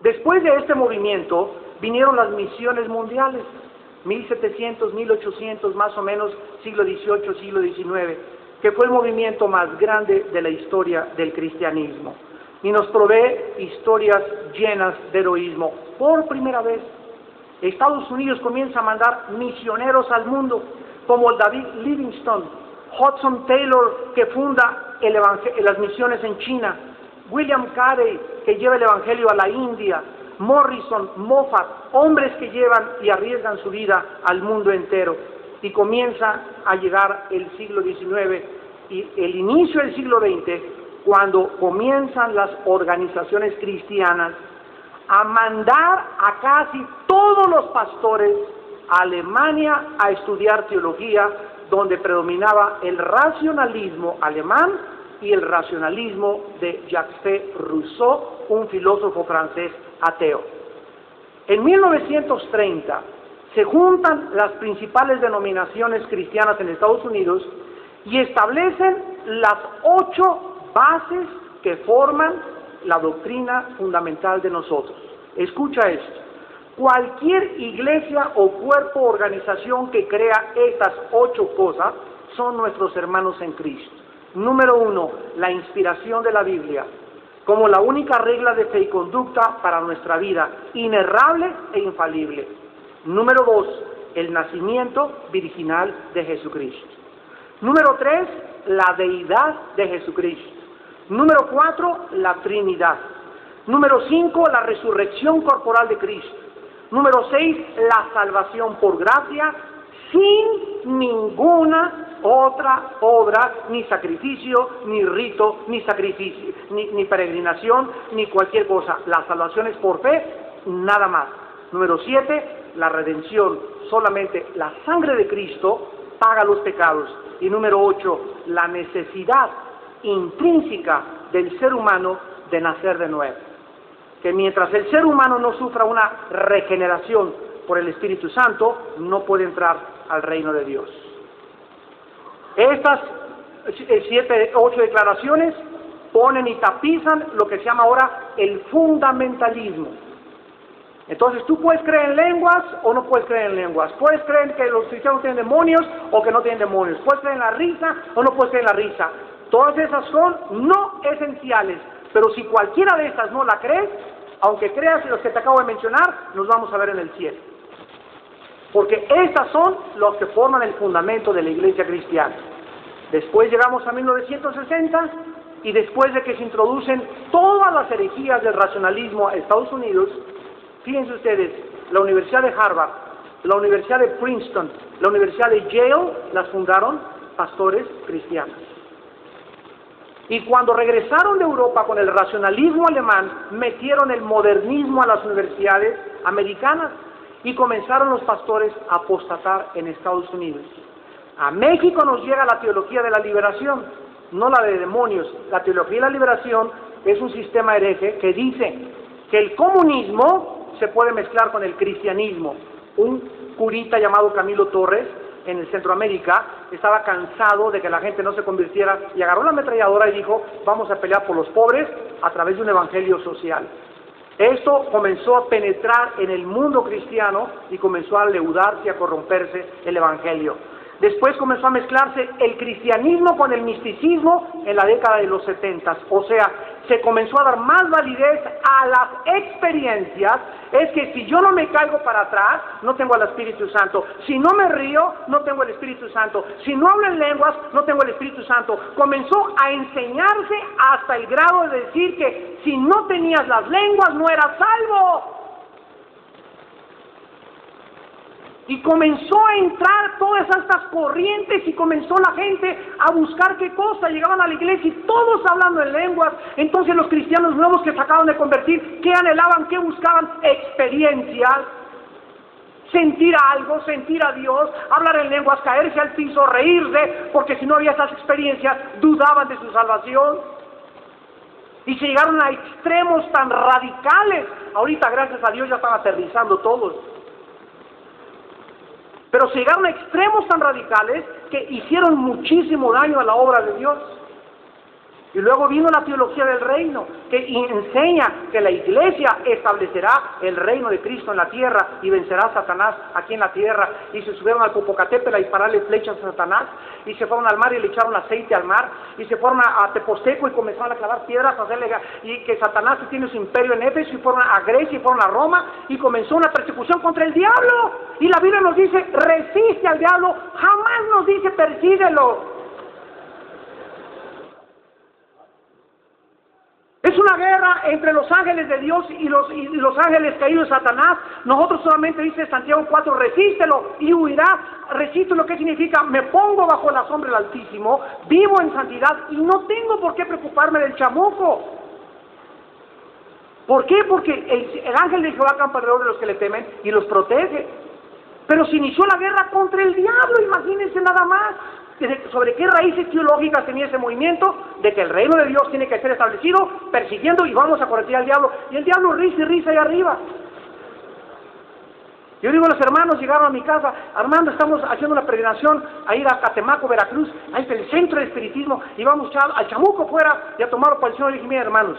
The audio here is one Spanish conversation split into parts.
Después de este movimiento vinieron las misiones mundiales, 1700, 1800, más o menos, siglo XVIII, siglo XIX, que fue el movimiento más grande de la historia del cristianismo. Y nos provee historias llenas de heroísmo. Por primera vez, Estados Unidos comienza a mandar misioneros al mundo, como David Livingstone, Hudson Taylor, que funda las misiones en China, William Carey, que lleva el evangelio a la India, Morrison, Moffat, hombres que llevan y arriesgan su vida al mundo entero. Y comienza a llegar el siglo XIX y el inicio del siglo XX, cuando comienzan las organizaciones cristianas a mandar a casi todos los pastores a Alemania a estudiar teología, donde predominaba el racionalismo alemán y el racionalismo de Jacques Rousseau, un filósofo francés ateo. En 1930 se juntan las principales denominaciones cristianas en Estados Unidos y establecen las 8 bases que forman la doctrina fundamental de nosotros. Escucha esto. Cualquier iglesia o cuerpo o organización que crea estas 8 cosas son nuestros hermanos en Cristo. Número 1, la inspiración de la Biblia como la única regla de fe y conducta para nuestra vida, inerrable e infalible. Número 2, el nacimiento virginal de Jesucristo. Número 3, la deidad de Jesucristo. Número 4, la Trinidad. Número 5, la resurrección corporal de Cristo. Número 6, la salvación por gracia, sin ninguna otra obra, ni sacrificio, ni rito, ni sacrificio, ni peregrinación, ni cualquier cosa. La salvación es por fe, nada más. Número 7, la redención. Solamente la sangre de Cristo paga los pecados. Y número 8, la necesidad intrínseca del ser humano de nacer de nuevo. Que mientras el ser humano no sufra una regeneración por el Espíritu Santo, no puede entrar al reino de Dios. Estas 8 declaraciones ponen y tapizan lo que se llama ahora el fundamentalismo. Entonces tú puedes creer en lenguas o no puedes creer en lenguas, puedes creer que los cristianos tienen demonios o que no tienen demonios, puedes creer en la risa o no puedes creer en la risa. Todas esas son no esenciales, pero si cualquiera de estas no la crees, aunque creas en los que te acabo de mencionar, nos vamos a ver en el cielo. Porque estas son los que forman el fundamento de la iglesia cristiana. Después llegamos a 1960 y después de que se introducen todas las herejías del racionalismo a Estados Unidos, fíjense ustedes, la Universidad de Harvard, la Universidad de Princeton, la Universidad de Yale, las fundaron pastores cristianos. Y cuando regresaron de Europa con el racionalismo alemán, metieron el modernismo a las universidades americanas y comenzaron los pastores a apostatar en Estados Unidos. A México nos llega la teología de la liberación, no la de demonios. La teología de la liberación es un sistema hereje que dice que el comunismo se puede mezclar con el cristianismo. Un curita llamado Camilo Torres, en el Centroamérica, estaba cansado de que la gente no se convirtiera y agarró la ametralladora y dijo, vamos a pelear por los pobres a través de un evangelio social. Esto comenzó a penetrar en el mundo cristiano y comenzó a leudarse y a corromperse el evangelio. Después comenzó a mezclarse el cristianismo con el misticismo en la década de los 70. O sea, se comenzó a dar más validez a las experiencias. Es que si yo no me caigo para atrás, no tengo al Espíritu Santo. Si no me río, no tengo el Espíritu Santo. Si no hablo en lenguas, no tengo el Espíritu Santo. Comenzó a enseñarse hasta el grado de decir que si no tenías las lenguas, no eras salvo. Y comenzó a entrar todas estas corrientes y comenzó la gente a buscar qué cosa. Llegaban a la iglesia y todos hablando en lenguas. Entonces los cristianos nuevos que se acaban de convertir, ¿qué anhelaban? ¿Qué buscaban? Experiencias. Sentir algo, sentir a Dios, hablar en lenguas, caerse al piso, reírse, porque si no había esas experiencias, dudaban de su salvación. Y se llegaron a extremos tan radicales. Ahorita, gracias a Dios, ya están aterrizando todos. Pero se llegaron a extremos tan radicales que hicieron muchísimo daño a la obra de Dios. Y luego vino la teología del reino, que enseña que la iglesia establecerá el reino de Cristo en la tierra y vencerá a Satanás aquí en la tierra. Y se subieron al Popocatépetl a dispararle flechas a Satanás, y se fueron al mar y le echaron aceite al mar, y se fueron a Teposteco y comenzaron a clavar piedras, a hacerle, y que Satanás tiene su imperio en Éfeso, y fueron a Grecia y fueron a Roma, y comenzó una persecución contra el diablo. Y la Biblia nos dice, resiste al diablo, jamás nos dice, persíguelo. Es una guerra entre los ángeles de Dios y los ángeles caídos de Satanás. Nosotros solamente, dice Santiago 4, resístelo y huirá. Resisto lo que significa, me pongo bajo la sombra del Altísimo, vivo en santidad y no tengo por qué preocuparme del chamuco. ¿Por qué? Porque el ángel de Jehová acampa alrededor de los que le temen y los protege. Pero se inició la guerra contra el diablo, imagínense nada más. ¿Sobre qué raíces teológicas tenía ese movimiento? De que el reino de Dios tiene que ser establecido, persiguiendo y vamos a corregir al diablo. Y el diablo risa y risa ahí arriba. Yo digo, los hermanos llegaron a mi casa, Armando, estamos haciendo una peregrinación a ir a Catemaco, Veracruz, ahí está el centro del espiritismo, y vamos al Chamuco fuera y a tomar para el Señor. Y dije, mira hermanos,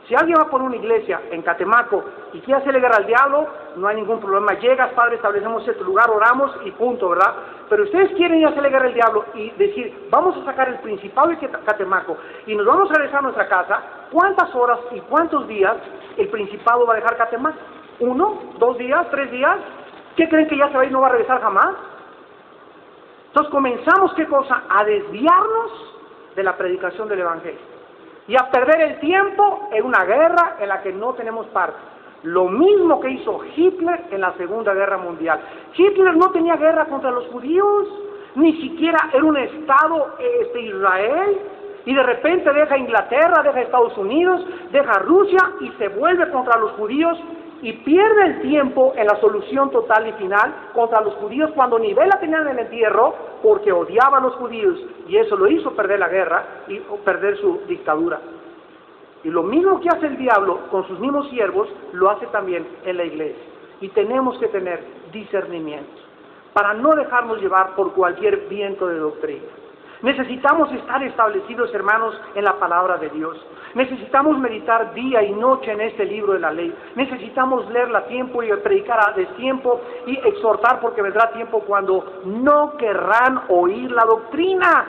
si alguien va por una iglesia en Catemaco y quiere hacerle guerra al diablo, no hay ningún problema. Llegas, Padre, establecemos este lugar, oramos y punto, ¿verdad? Pero ustedes quieren ir a hacerle guerra al diablo y decir, vamos a sacar el principado de Catemaco y nos vamos a regresar a nuestra casa, ¿cuántas horas y cuántos días el principado va a dejar Catemaco? ¿1, 2 días, 3 días? ¿Qué creen que ya se va a ir y no va a regresar jamás? Entonces comenzamos, ¿qué cosa? A desviarnos de la predicación del Evangelio y a perder el tiempo en una guerra en la que no tenemos parte. Lo mismo que hizo Hitler en la Segunda Guerra Mundial. Hitler no tenía guerra contra los judíos, ni siquiera era un estado Israel, y de repente deja Inglaterra, deja Estados Unidos, deja Rusia y se vuelve contra los judíos y pierde el tiempo en la solución total y final contra los judíos cuando ni vela tenían en el entierro porque odiaba a los judíos, y eso lo hizo perder la guerra y perder su dictadura. Y lo mismo que hace el diablo con sus mismos siervos, lo hace también en la iglesia. Y tenemos que tener discernimiento para no dejarnos llevar por cualquier viento de doctrina. Necesitamos estar establecidos, hermanos, en la palabra de Dios. Necesitamos meditar día y noche en este libro de la ley. Necesitamos leerla a tiempo y predicar a destiempo y exhortar, porque vendrá tiempo cuando no querrán oír la doctrina.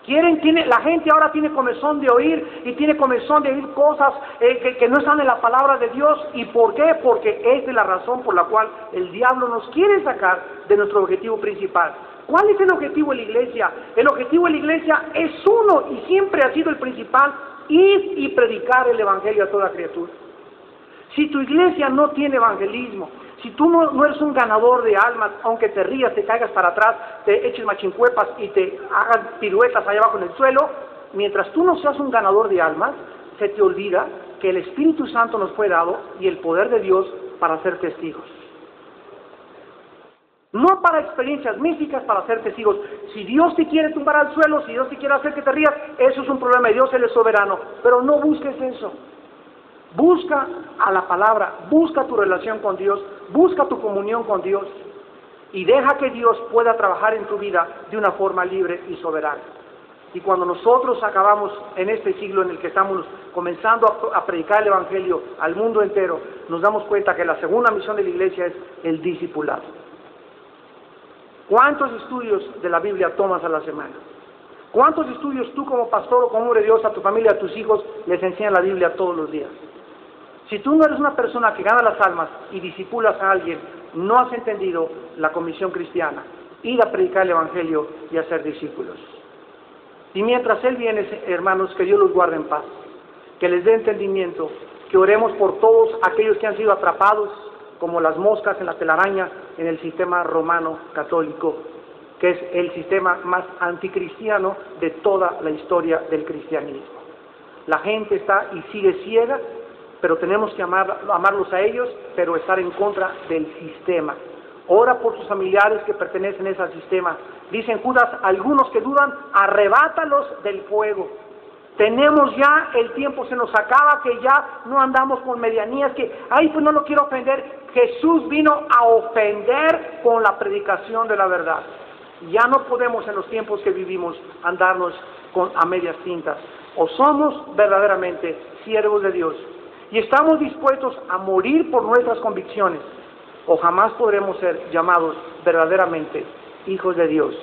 La gente ahora tiene comezón de oír y tiene comezón de oír cosas que no están en la palabra de Dios. ¿Y por qué? Porque esa es la razón por la cual el diablo nos quiere sacar de nuestro objetivo principal. ¿Cuál es el objetivo de la iglesia? El objetivo de la iglesia es uno y siempre ha sido el principal: ir y predicar el evangelio a toda criatura. Si tu iglesia no tiene evangelismo, si tú no eres un ganador de almas, aunque te rías, te caigas para atrás, te eches machincuepas y te hagas piruetas allá abajo en el suelo, mientras tú no seas un ganador de almas, se te olvida que el Espíritu Santo nos fue dado y el poder de Dios para ser testigos. No para experiencias místicas, para ser testigos. Si Dios te quiere tumbar al suelo, si Dios te quiere hacer que te rías, eso es un problema de Dios, Él es soberano. Pero no busques eso. Busca a la palabra, busca tu relación con Dios, busca tu comunión con Dios y deja que Dios pueda trabajar en tu vida de una forma libre y soberana. Y cuando nosotros acabamos en este siglo en el que estamos comenzando a predicar el Evangelio al mundo entero, nos damos cuenta que la segunda misión de la iglesia es el discipulado. ¿Cuántos estudios de la Biblia tomas a la semana? ¿Cuántos estudios tú como pastor o como hombre de Dios a tu familia, a tus hijos, les enseñan la Biblia todos los días? Si tú no eres una persona que gana las almas y discipulas a alguien, no has entendido la comisión cristiana: ir a predicar el Evangelio y a ser discípulos. Y mientras Él viene, hermanos, que Dios los guarde en paz, que les dé entendimiento, que oremos por todos aquellos que han sido atrapados como las moscas en la telaraña en el sistema romano católico, que es el sistema más anticristiano de toda la historia del cristianismo. La gente está y sigue ciega, pero tenemos que amarlos a ellos, pero estar en contra del sistema. Ora por sus familiares que pertenecen a ese sistema. Dicen Judas, algunos que dudan, arrebátalos del fuego. Tenemos ya, el tiempo se nos acaba, que ya no andamos con medianías, que, ay, pues no lo quiero ofender. Jesús vino a ofender con la predicación de la verdad. Ya no podemos en los tiempos que vivimos andarnos a medias tintas. O somos verdaderamente siervos de Dios y estamos dispuestos a morir por nuestras convicciones, o jamás podremos ser llamados verdaderamente hijos de Dios.